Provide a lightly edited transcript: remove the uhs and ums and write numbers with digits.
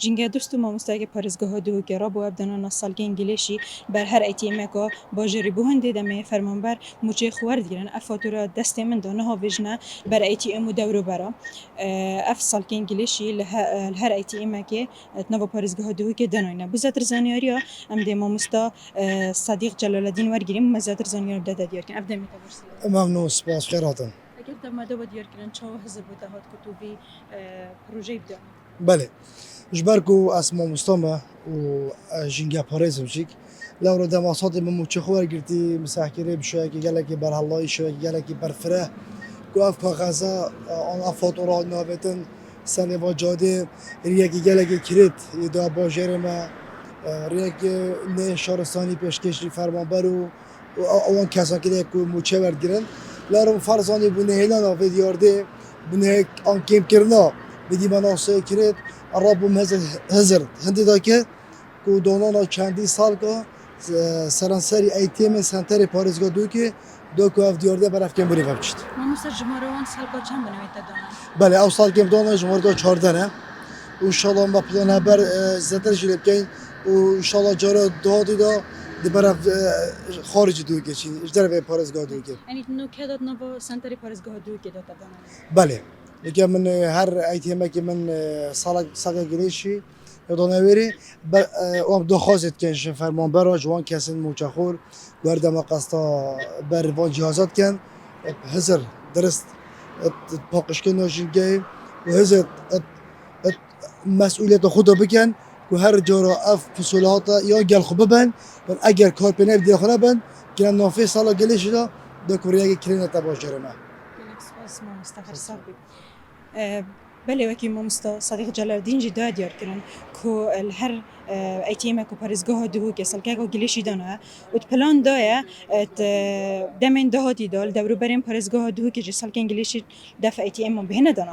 جنگه دوست ما مستعد پارزگاه دو که را با ابدان نسال که انگلیسی بر هر ایتیم که باجری بهنده دم فرمانبر موچه خوارد گیرن افاتورا دست من دانه ها وجنه بر ایتیم دورو برا اف سال که انگلیسی هر ایتیم که تنو پارزگاه دو که دناینه بزرگ زنیاریا ام دم مستا صدیق جلال الدین ورگیریم مزادر زنیار داده دیار کن ابدا میتوانست ممنون سپاس خیراتن. اگر دم دو دیار کنن چه حزب بتهاد کتبی پروژه بدن بله جبركو اسمه مستمع وجنجا باريس مشيك لو دماسات من متشخور قلتي مساحكري بشوية قالك بر الله شوية قالك بر فرح قاف كغزة أنا فاتورة نابتن سنة وجاده رياكي قالك كريت يدا باجر ما رياك نه شهرستاني پیشکش فرمان برو اون کسان که یک متشور گیرن لارم فرزانی بونه هلنا ویدیارده بونه آن کم کرنا بدی مناسه کرد رابم هزر هندی داکه کو دونانا چندی سال که سرانسری ایتیم سنتر پاریزگاه دو که دو که اف دیارده برف کم بری فبچید. ما مثل جمهوریان سال با چند بنویت دانم. بله او سال کم دانا جمهوری 14 نه. و انشالله ما پلان بر زدر جلب کن و انشالله جارا دادی دا دی برف خارج دو که چی اجدر به پاریزگاه دو که. یعنی نو که داد نبا سنتری پاریزگاه دو که داد دانم. بله. لیکن من هر ایتیمه که من سال گریشی یادونه وری ام دو خواست کنش فرمان برای جوان کسان موچخور ورده مقصد بر وان جهازات کن هزار درست پاکش کنه جنگی و هزار مسئولیت خود بکن و هر جورا اف فصولات یا گل خوب ببن و اگر کار پناه بدی خونه بن که نافع سال گلیش دا دو کوریه کلینه تباشر ما. اسمه مستفر صاحبي بله وکی مامستا صدیق جلال الدین جدا دیار کردن که هر ایتیمه که پارزگاه دو که سالکه که گلیشی دانه و پلان دایه دمین دهاتی دال دورو بریم پارزگاه دو که جسال که گلیشی دفع ایتیم بهنه دانه